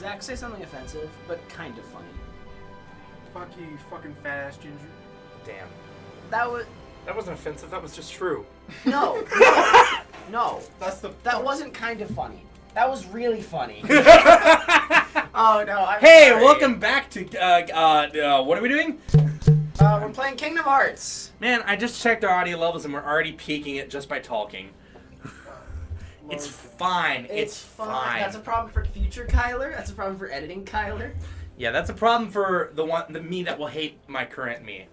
Zach, say something offensive, but kind of funny. Fuck you, you fucking fat-ass ginger. Damn. That wasn't offensive, that was just true. No. No. That wasn't kind of funny. That was really funny. Oh, no, I'm Hey, sorry. welcome back to, what are we doing? We're playing Kingdom Hearts. Man, I just checked our audio levels and we're already peaking it just by talking. It's fine. It's fine. That's a problem for future Kyler. That's a problem for editing Kyler. Yeah, that's a problem for the me that will hate my current me.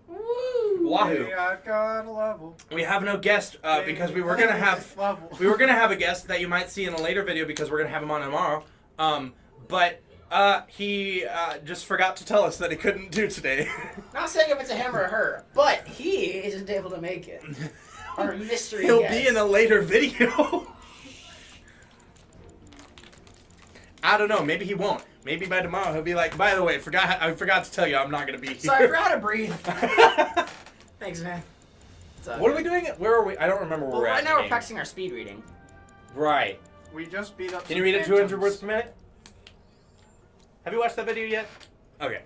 Woo! Wahoo! Hey, I've got a level. We have no guest because we were gonna have a guest that you might see in a later video because we're gonna have him on tomorrow. But he just forgot to tell us that he couldn't do today. Not saying if it's a him or a her, but he isn't able to make it. Our mystery He'll guest. be in a later video. I don't know. Maybe he won't. Maybe by tomorrow he'll be like, by the way, I forgot to tell you I'm not going to be here. Sorry, I forgot to breathe. Thanks, man. What are we doing? Where are we? I don't remember where we're at. Right now we're practicing our speed reading. Right. We just beat up Can you read it 200 words per minute? Have you watched that video yet? Okay.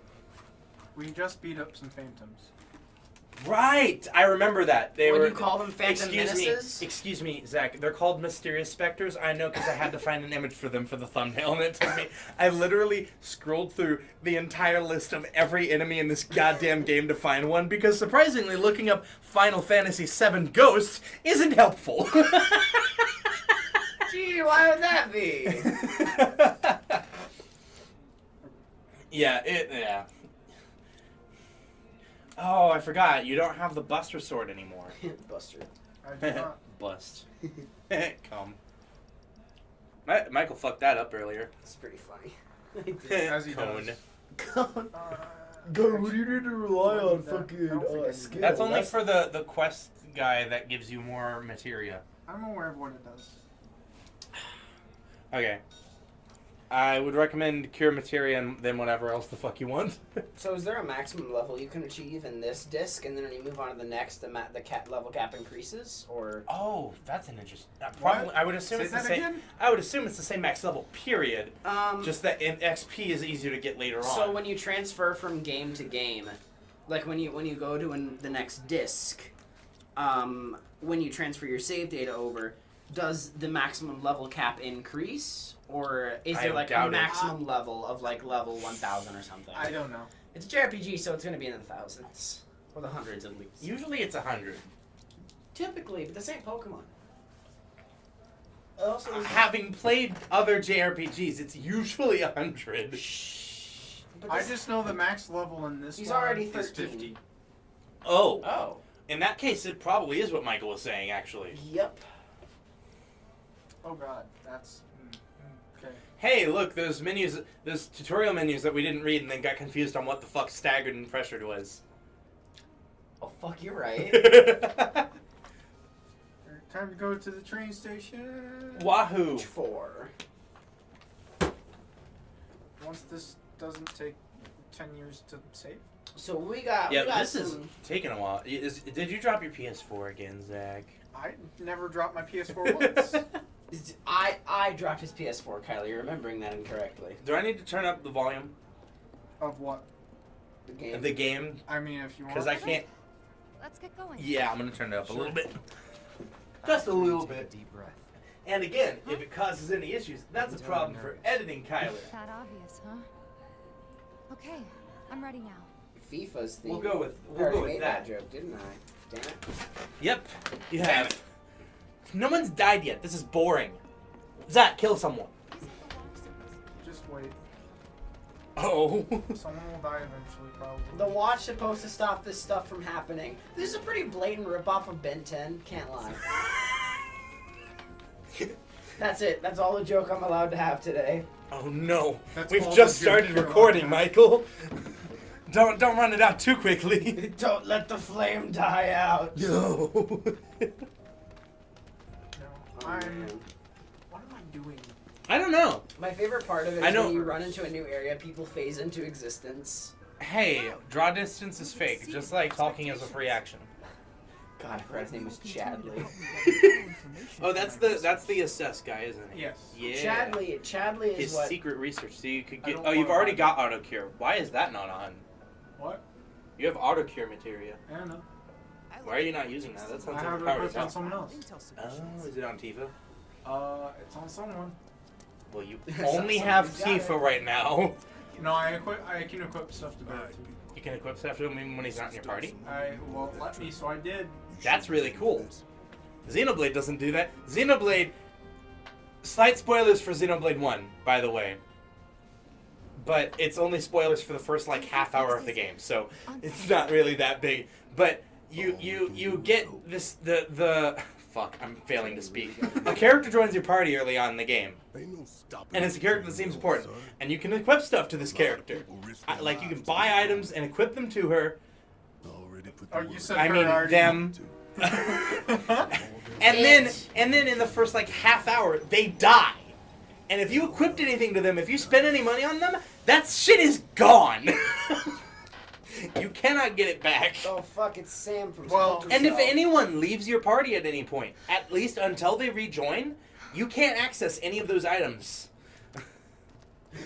We just beat up some phantoms. Right! I remember that. When you call them Phantom Menaces? Excuse me, Zach. They're called Mysterious Spectres. I know because I had to find an image for them for the thumbnail, and it took me... I literally scrolled through the entire list of every enemy in this goddamn game to find one, because surprisingly, looking up Final Fantasy VII Ghosts isn't helpful. Gee, why would that be? Yeah. Oh, I forgot. You don't have the Buster Sword anymore. Buster. I do not. Bust. Come. Michael fucked that up earlier. It's pretty funny. As he Cone. does. God, what do you need to rely on fucking, skill? That's only for the quest guy that gives you more materia. I'm aware of what it does. Okay. I would recommend Cure Materia and then whatever else the fuck you want. So is there a maximum level you can achieve in this disc, and then when you move on to the next, the level cap increases, or? Oh, that's an interesting. Probably, I would assume it's the same. Again? I would assume it's the same max level. Period. Just that in XP is easier to get later on. So when you transfer from game to game, like when you go to the next disc, when you transfer your save data over, does the maximum level cap increase? Or is there like a maximum level of like level 1000 or something? I don't know. It's a JRPG, so it's going to be in the thousands. Or the hundreds at least. Usually it's 100. Typically, but this ain't Pokemon. Also, Having played other JRPGs, it's usually 100. Shh. I just know the max level in this He's one already is 13. 50. Oh. Oh. In that case, it probably is what Michael was saying, actually. Yep. Oh god, that's... okay. Hey, look, those tutorial menus that we didn't read and then got confused on what the fuck staggered and pressured was. Oh, fuck, you're right. Time to go to the train station. Wahoo! 4. Once this doesn't take 10 years to save. So we got. Yeah, we got this is taking a while. Did you drop your PS4 again, Zach? I never dropped my PS4 once. I dropped his PS4, Kylie. You're remembering that incorrectly. Do I need to turn up the volume Of what? The game. of the game? I mean, if you want. Because I can't. Let's get going. Yeah, I'm gonna turn it up Sure. a little bit. Just a little Take bit. deep breath. And again, if it causes any issues, that's a Don't problem be for nervous. editing Kyler. That obvious, huh? Okay, I'm ready now. FIFA's theme. We'll go with I already that. made that joke, didn't I? Damn it. Yep, you have. No one's died yet. This is boring. Zach, kill someone. Just wait. Oh. Someone will die eventually, probably. The watch supposed to stop this stuff from happening. This is a pretty blatant ripoff of Ben 10. Can't lie. That's it. That's all the joke I'm allowed to have today. Oh no. That's We've all just the joke started you're recording, allowed to Michael. Don't run it out too quickly. Don't let the flame die out. No. No, Oh, I'm... man. What am I doing? I don't know. My favorite part of it I is know- when you run into a new area, people phase into existence. Hey, draw distance is fake, just like talking is a free action. God, I forgot his name was Chadley. Oh, that's the assess guy, isn't it? Yes. Yeah. Chadley is His what? secret research, so you could I get. don't Oh, you've wanna already buy got auto cure. Why is that not on? What? You have auto cure materia. I don't know. Why are you not using that? That I sounds have it overpowered equipped as on hell. someone else. Oh, is it on Tifa? It's on someone. Well, you only have Somebody's got Tifa right now. No, I can equip stuff to Barret. You can equip stuff to him even when he's not in your party. I won't let me, so I did. That's really cool. Xenoblade doesn't do that. Xenoblade. Slight spoilers for Xenoblade 1, by the way. But it's only spoilers for the first like half hour of the game, so it's not really that big. But you get this the fuck, I'm failing to speak. A character joins your party early on in the game. And it's a character that seems important. And you can equip stuff to this character. Like you can buy items and equip them to her. Oh, you said I her mean already. them. and then in the first like half hour, they die. And if you equipped anything to them, if you spend any money on them, that shit is gone. You cannot get it back. Oh fuck! It's Sam from. Well, Splinter And if Cell. anyone leaves your party at any point, at least until they rejoin, you can't access any of those items.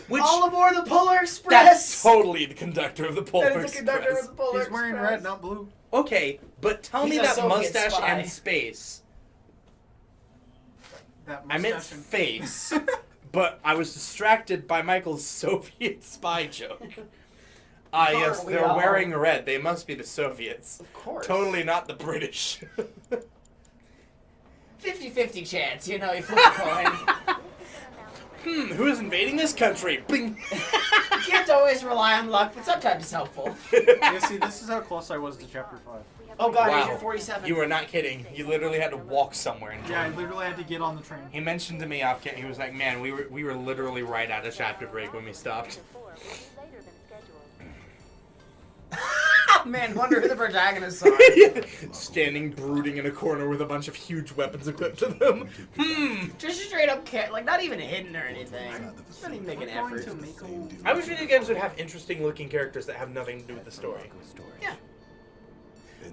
Which all aboard the Polar Express. that's totally the conductor of the Polar That is the conductor Express. of the Polar He's wearing Express. red, not blue. Okay, but tell He's me a that Soviet mustache spy. and space. That I meant mustache and- face, but I was distracted by Michael's Soviet spy joke. Ah, yes, Aren't we they're all? wearing red. They must be the Soviets. Of course. Totally not the British. 50-50 chance, you know, you flip a coin. Who is invading this country? Bing. You can't always rely on luck, but sometimes it's helpful. Yeah, see, this is how close I was to chapter 5. Oh god, Wow. Agent 47. You were not kidding. You literally had to walk somewhere and Yeah, I join. literally had to get on the train. He mentioned to me off camera, he was like, man, we were literally right at a chapter break when we stopped. Man, wonder who the protagonists are. Standing brooding in a corner with a bunch of huge weapons equipped to them. Just straight up, like not even hidden or anything. Just not even make an We're going effort. to make a- I wish video games would have interesting looking characters that have nothing to do with the story. Yeah.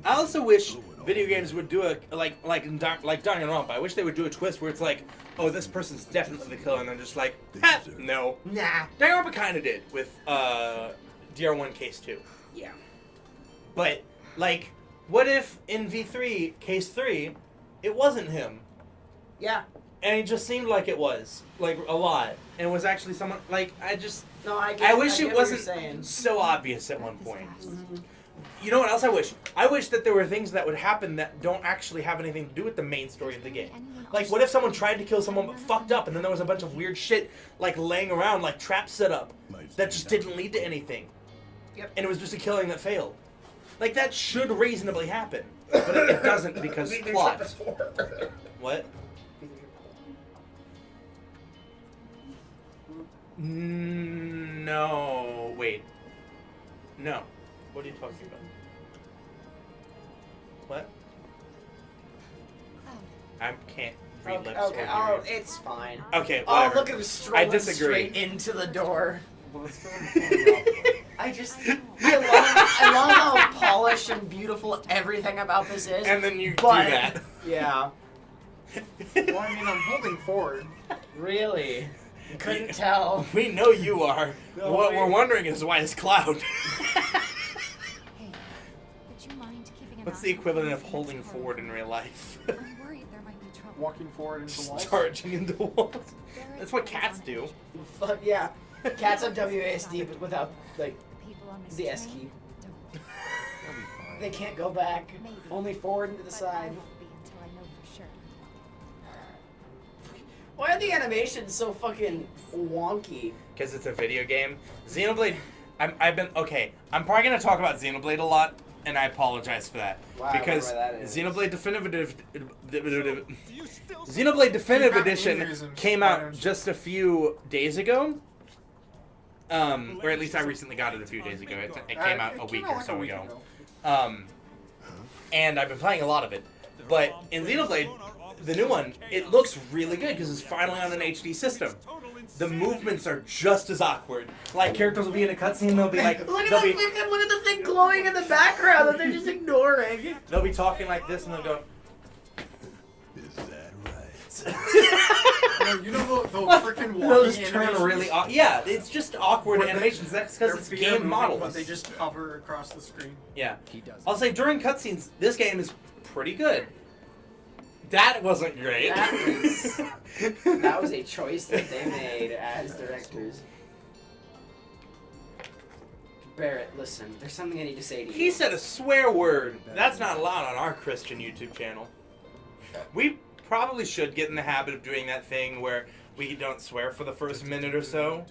I also wish video games would do a like Danganronpa. I wish they would do a twist where it's like, oh, this person's definitely the killer, and then just like, ha, no. Nah. Danganronpa kind of did with DR1 Case 2. Yeah. But like, what if in V3 Case 3, it wasn't him, Yeah. and it just seemed like it was like a lot, and it was actually someone like No, I get. I wish get it what wasn't you're saying. so obvious at one point. Mm-hmm. You know what else I wish? I wish that there were things that would happen that don't actually have anything to do with the main story of the game. Like, what if someone tried to kill someone but fucked up, and then there was a bunch of weird shit, like, laying around, like, traps set up, that just didn't lead to anything. Yep. And it was just a killing that failed. Like, that should reasonably happen. But it doesn't because plot. What? No. Wait. No. What are you talking about? What? Oh, I can't read Okay, lips okay. or Oh, hear it's fine. you. Okay, Oh, whatever. look at him strolling disagree. straight into the door. Well, let's go and I love how polished and beautiful everything about this is. And then you But- do that. Yeah. Well, I mean, I'm holding forward. Really? Couldn't tell. We know you are. No, What wait. we're wondering is why is Cloud? hey, would you mind keeping an What's eye the on equivalent things of next holding corridor? forward in real life? I'm worried there might be trouble. Walking forward into walls. Charging into walls. Barret That's what is cats on do. Fuck yeah. Cats have WASD, but without like People on this the S train key. don't. They can't go back. Maybe. Only forward and to the But I side. won't be until I know for sure. Why are the animations so fucking wonky? Because it's a video game. Xenoblade. I'm probably gonna talk about Xenoblade a lot, and I apologize for that. Wow, I wonder because why that is. Xenoblade Definitive Edition aneurysms, came out patterns. just a few days ago. Or at least I recently got it a few days ago. It came out a week or so ago. And I've been playing a lot of it. But in Xenoblade, the new one, it looks really good because it's finally on an HD system. The movements are just as awkward. Like, characters will be in a cutscene, they'll be like, Look at the thing glowing in the background that they're just ignoring. they'll be talking like this and they'll go, Is that right? No, you know the freaking walking they'll just turn animations? really yeah, it's just awkward Where animations. That's because Their it's feet are game moving, models. But they just hover across the screen. Yeah. He does. I'll say during cutscenes, this game is pretty good. That wasn't great. That was a choice that they made as directors. Barret, listen, there's something I need to say to you. He said a swear word. That's not allowed on our Christian YouTube channel. We probably should get in the habit of doing that thing where we don't swear for the first minute or so.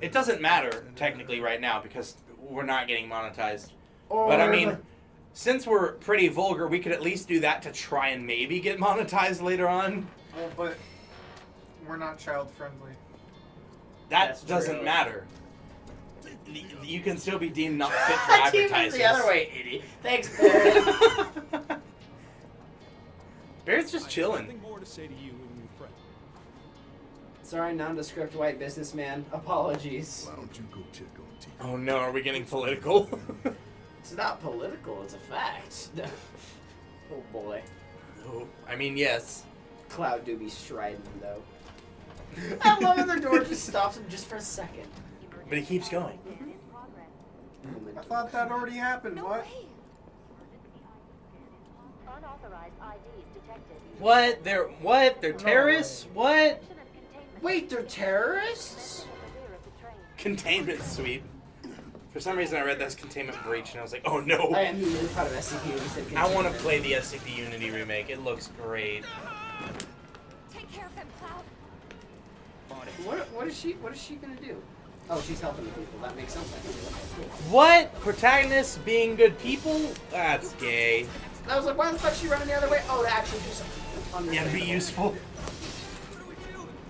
It doesn't matter, technically, right now, because we're not getting monetized. But I mean, since we're pretty vulgar, we could at least do that to try and maybe get monetized later on. Well, but we're not child friendly. That That's doesn't true. matter. You can still be deemed not fit for I came advertisers. the other way, idiot. Thanks, Barret. Barrett's just chilling. Nothing more to say to you and your friend. Sorry, nondescript white businessman. Apologies. Why don't you go check on T? Oh no, are we getting political? It's not political, it's a fact. Oh boy. Oh, I mean, yes. Cloud do be striding, though. I love how the door just stops him just for a second. But he keeps going. I thought that already happened. No What? way. Unauthorized IDs detected. What? They're terrorists? What? Wait, they're terrorists? Containment suite. For some reason I read that's containment breach and I was like, oh no. I immediately thought of SCP when you said I want to containment. play the SCP Unity remake. It looks great. Take care of them, Cloud. What is she gonna do? Oh, she's helping the people. That makes sense. What? Protagonists being good people? That's gay. I was like, why the fuck is she running the other way? Oh, to actually do something. Yeah, to be useful.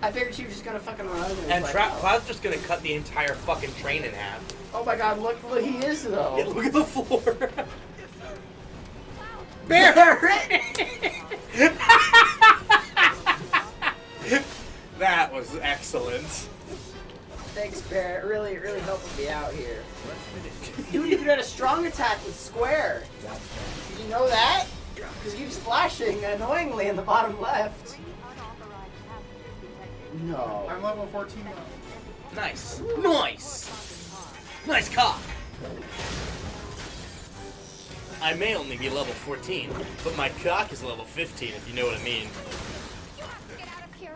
I figured she was just gonna fucking run. And it's like, oh. Cloud's just gonna cut the entire fucking train in half. Oh my god, look, he is though. Yeah, look at the floor. Barret! That was excellent. Thanks, Barret. Really helping me out here. You even had a strong attack with Square. Did you know that? Because he keeps flashing annoyingly in the bottom left. No. I'm level 14 now. Nice. Nice. Nice cock. I may only be level 14, but my cock is level 15, if you know what I mean. You have to get out of here.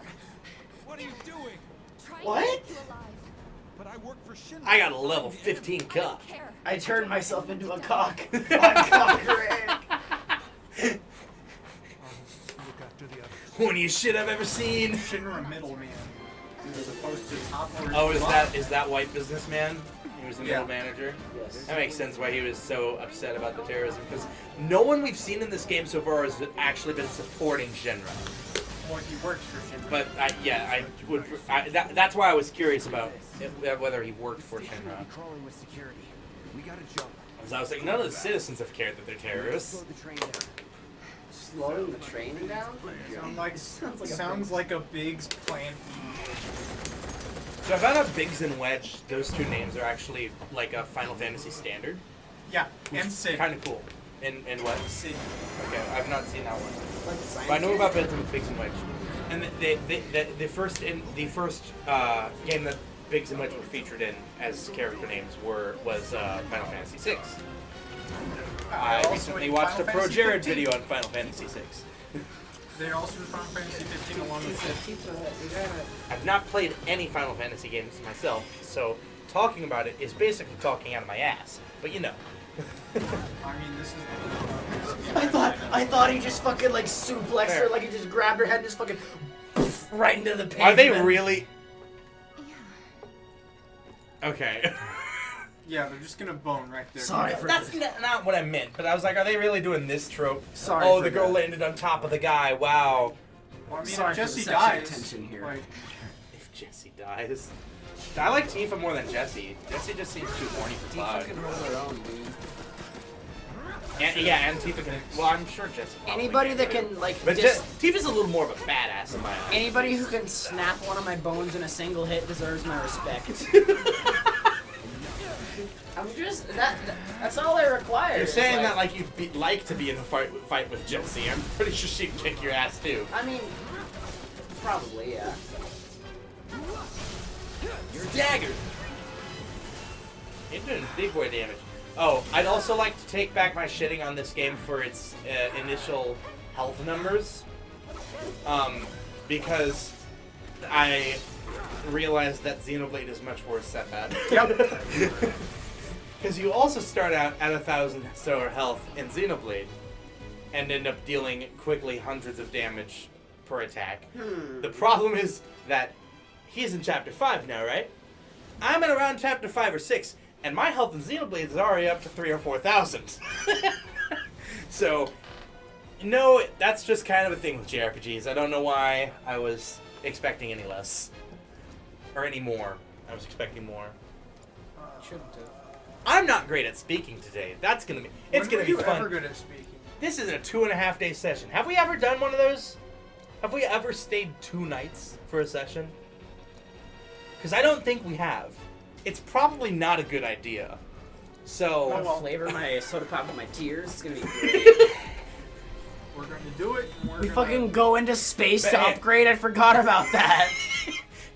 What are you doing? Try What? to keep you alive. But I work for Shinra. I got a level 15 cock. Care. I turned myself into a cock. I'm conquering. Look after the others. Funniest shit I've ever seen. Shinra middleman. As opposed to top or Oh, bottom. is that white businessman? He was the middle Yeah. manager. Yes. That makes sense why he was so upset about the terrorism, because no one we've seen in this game so far has actually been supporting Shinra. Well, he works for Shinra. But that's why I was curious about whether he worked for Shinra. Crawling with security. We gotta jump. Because I was like, none of the citizens have cared that they're terrorists. Slow the train down. Slowing the train down? Sounds like a Biggs Plan E. So I found out Biggs and Wedge, those two names are actually like a Final Fantasy standard. Yeah, and Sid. Kind of cool. In what? Sid. Okay, I've not seen that one. Like the But I know scientist? about Biggs and Wedge. And the first game that Biggs and Wedge were featured in as character names was Final Fantasy VI. I Also recently in watched a Final Pro Fantasy Jared 15. video on Final Fantasy VI. They're also in Final Fantasy 15 along with Sid. I've not played any Final Fantasy games myself, so talking about it is basically talking out of my ass. But you know. I mean, this is. I thought he just fucking like suplexed her, Fair. like he just grabbed her head and just fucking poof, right into the pavement. Are they really? Yeah. Okay. Yeah, they're just gonna bone right there. Sorry for That's not what I meant, but I was like, are they really doing this trope? Sorry Oh, for the girl that. landed on top of the guy. Wow. Well, I mean, Sorry if for the Jesse sexual dies. tension here. Like, If Jesse dies. I like Tifa more than Jesse. Jesse just seems too horny for He Cloud. fucking hold her own, dude. And Tifa can. Well, I'm sure Jesse. probably Anybody that can like But just Tifa's a little more of a badass in my eyes. anybody who can snap one of my bones in a single hit deserves my respect. I'm just that's all I require. You're is, saying that like you'd like to be in a fight with Jesse. I'm pretty sure she'd kick your ass too. I mean, probably yeah. You're daggered. You're doing big boy damage. Oh, I'd also like to take back my shitting on this game for its initial health numbers. Because I realized that Xenoblade is much worse at that. Yep. Because you also start out at 1,000 star health in Xenoblade and end up dealing quickly hundreds of damage per attack. The problem is that he's in Chapter 5 now, right? I'm at around Chapter 5 or 6, and my health in Xenoblade is already up to 3,000 or 4,000. So, no, that's just kind of a thing with JRPGs. I don't know why I was expecting any less. Or any more. I was expecting more. Shouldn't have. I'm not great at speaking today. That's gonna be. It's gonna be When were you fun. ever good at speaking? This is a 2.5 day session. Have we ever done one of those? Have we ever stayed 2 nights for a session? Because I don't think we have. It's probably not a good idea. So. I'm gonna flavor my soda pop with my tears. It's gonna be great. We're going to do it. And We gonna... fucking go into space to Bam. upgrade. I forgot about that.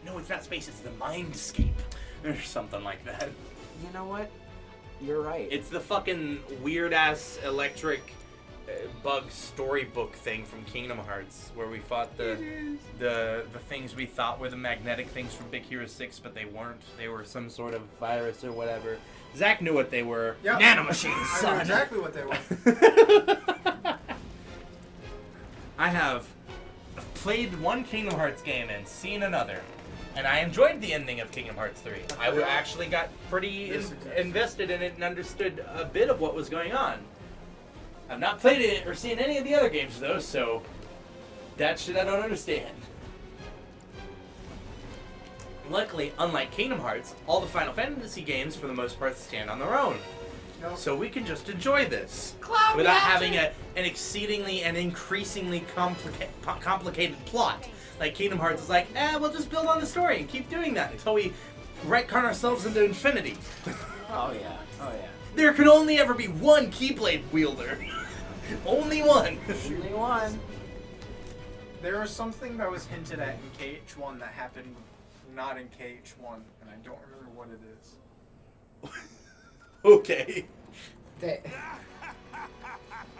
No, it's not space. It's the mindscape, or something like that. You know what? You're right. It's the fucking weird ass electric bug storybook thing from Kingdom Hearts, where we fought the things we thought were the magnetic things from Big Hero 6, but they weren't. They were some sort of virus or whatever. Zach knew what they were. Yep. Nanomachines, I son. know exactly what they were. I have played one Kingdom Hearts game and seen another. And I enjoyed the ending of Kingdom Hearts 3. I actually got pretty invested in it and understood a bit of what was going on. I've not played it or seen any of the other games though, so that shit I don't understand. Luckily, unlike Kingdom Hearts, all the Final Fantasy games for the most part stand on their own. No. So we can just enjoy this Cloud without Magic! having an exceedingly and increasingly complicated plot. Like Kingdom Hearts is like, we'll just build on the story and keep doing that until we retcon ourselves into infinity. Oh yeah. Oh yeah. There can only ever be one Keyblade wielder. Only one. Only one. There was something that was hinted at in KH1 that happened not in KH1, and I don't remember what it is. Okay.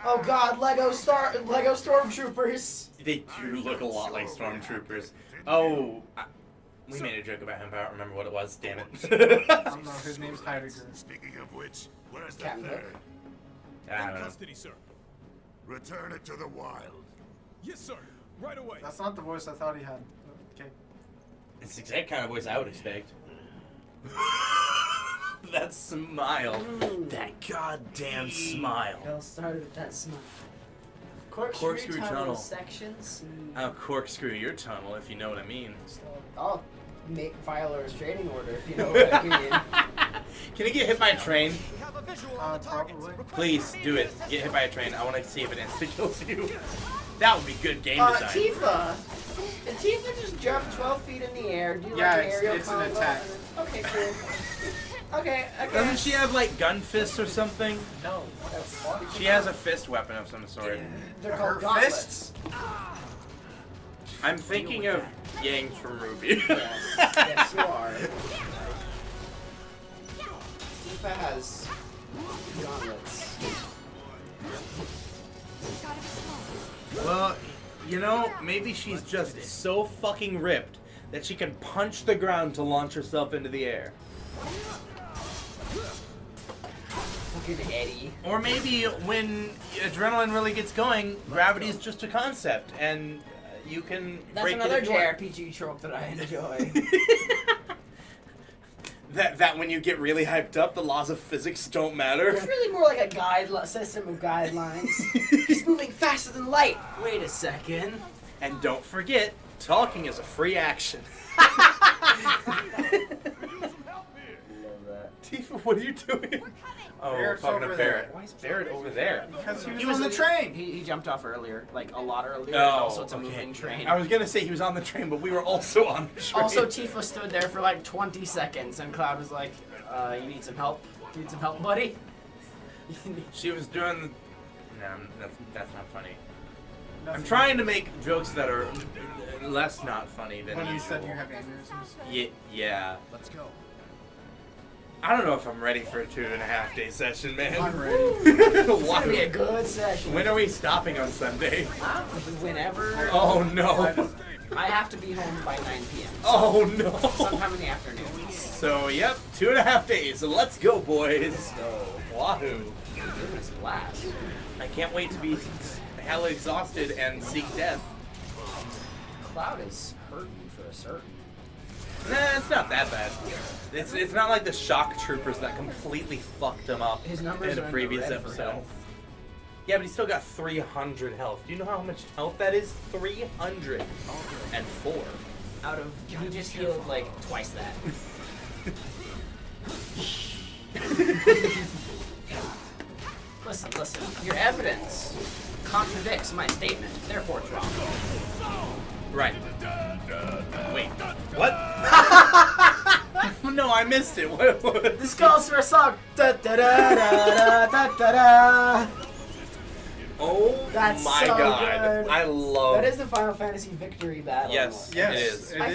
Oh God, Lego Stormtroopers. They do look a lot like stormtroopers. Oh, we made a joke about him, but I don't remember what it was. Damn it. I don't know. His name's Heidegger. Speaking of which, where's the Captain third? I In don't know. custody, sir. Return it to the wild. Yes, sir. Right away. That's not the voice I thought he had. Okay. It's the exact kind of voice I would expect. That smile. That goddamn smile. It all started with that smile. Corkscrew tunnel. sections. I'll corkscrew your tunnel if you know what I mean. I'll file a restraining order if you know what I mean. Can you get hit by a train? We have a visual on the target. Probably. Please do it. Get hit by a train. I want to see if it insta kills you. That would be good game design. Tifa. Did Tifa just jump 12 feet in the air? Do you Yeah, like an it's- aerial it's an combo? attack. Okay, cool. Okay. Doesn't she have like gun fists or something? No. She has a fist weapon of some sort. They're Her called gauntlets. fists? I'm thinking of Yang from Ruby. Yes, you are. Tifa has gauntlets. Gotta be small. Well, you know, maybe she's just so fucking ripped that she can punch the ground to launch herself into the air. Fucking Eddie. Or maybe when adrenaline really gets going, gravity is just a concept, and you can That's break another it if you want. JRPG trope that I enjoy. that when you get really hyped up, the laws of physics don't matter. It's really more like a system of guidelines. He's moving faster than light. Wait a second. And don't forget, talking is a free action. Love that. Tifa, what are you doing? Oh, Barrett's talking to over Barret. there. Why is Barret over there? Because he was, He was on the train. He jumped off earlier, like a lot earlier. Oh, and also, it's a okay. moving train. I was gonna say he was on the train, but we were also on the train. Also, Tifa stood there for like 20 seconds, and Cloud was like, "You need some help? You need some help, buddy?" She was doing the... No, that's not funny. Nothing. I'm trying to make jokes that are less not funny than When you usual. said you have aneurysms. Yeah. Let's go. I don't know if I'm ready for a 2.5 day session, man. I'm ready. It's gonna be a Why? good session. When are we stopping on Sunday? Whenever. Oh no. I have to be home by 9 p.m. Oh no. Sometime in the afternoon. So, yep, 2.5 days. So let's go, boys. So, Wahoo. goodness blast. I can't wait to be hella exhausted and seek death. Cloud is hurting for certain. Nah, it's not that bad. It's not like the shock troopers that completely fucked him up His numbers in are a in previous the red for episode. health. Yeah, but he's still got 300 health. Do you know how much health that is? 304. Out of he just healed like twice that. Listen. Your evidence contradicts my statement. Therefore, it's wrong. Right. Wait. What? No, I missed it. What? This calls for a song. Da da da da da da da. Oh That's my so god. good. I love That is the Final Fantasy victory battle. Yes, Yes, it is. it I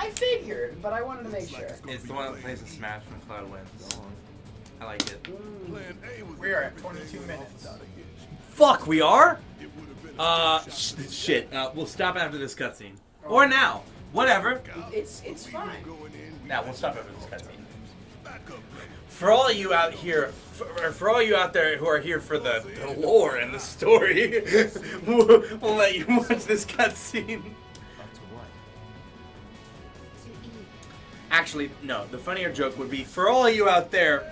is. figured, but I wanted to make sure. It's the one that plays in Smash when Cloud wins. I like it. We are at 22 minutes. Fuck, we are? Shit. We'll stop after this cutscene. Or now. Whatever. It's fine. Now, we'll stop after this cutscene. For all you out here, for all you out there who are here for the lore and the story, we'll let you watch this cutscene. To what? To eat. Actually, no. The funnier joke would be, for all you out there,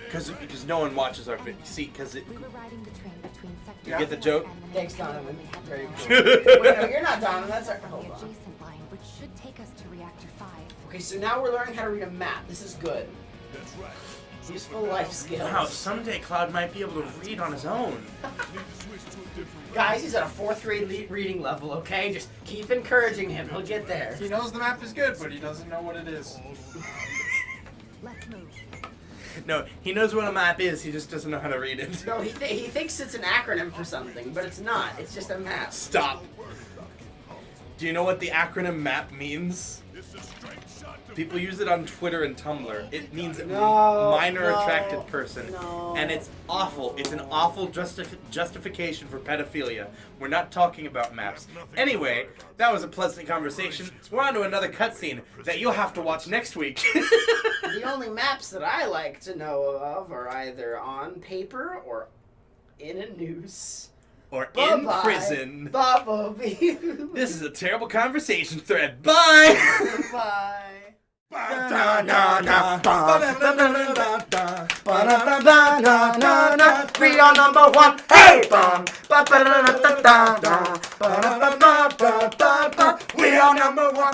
because no one watches our video. See, because it. We were riding the train between sector You get the joke? and the Thanks, main Donovan. when we had to Very go cool. Wait, no, you're not Donovan. That's our. on Hold the on. adjacent line, which should take us to reactor 5. Okay, so now we're learning how to read a map. This is good. Useful life skills. Wow, someday Cloud might be able to read on his own. Guys, he's at a 4th grade reading level, okay? Just keep encouraging him. He'll get there. He knows the map is good, but he doesn't know what it is. Let's move. No, he knows what a map is, he just doesn't know how to read it. No, he thinks it's an acronym for something, but it's not. It's just a map. Stop. Do you know what the acronym MAP means? People use it on Twitter and Tumblr. It means minor attracted person. No. And it's awful. It's an awful justification for pedophilia. We're not talking about maps. Anyway, that was a pleasant conversation. We're on to another cutscene that you'll have to watch next week. The only maps that I like to know of are either on paper or in a noose. or in Bye-bye. prison. Bumblebee. This is a terrible conversation thread. Bye! Bye. We are number one. Hey! We are number one.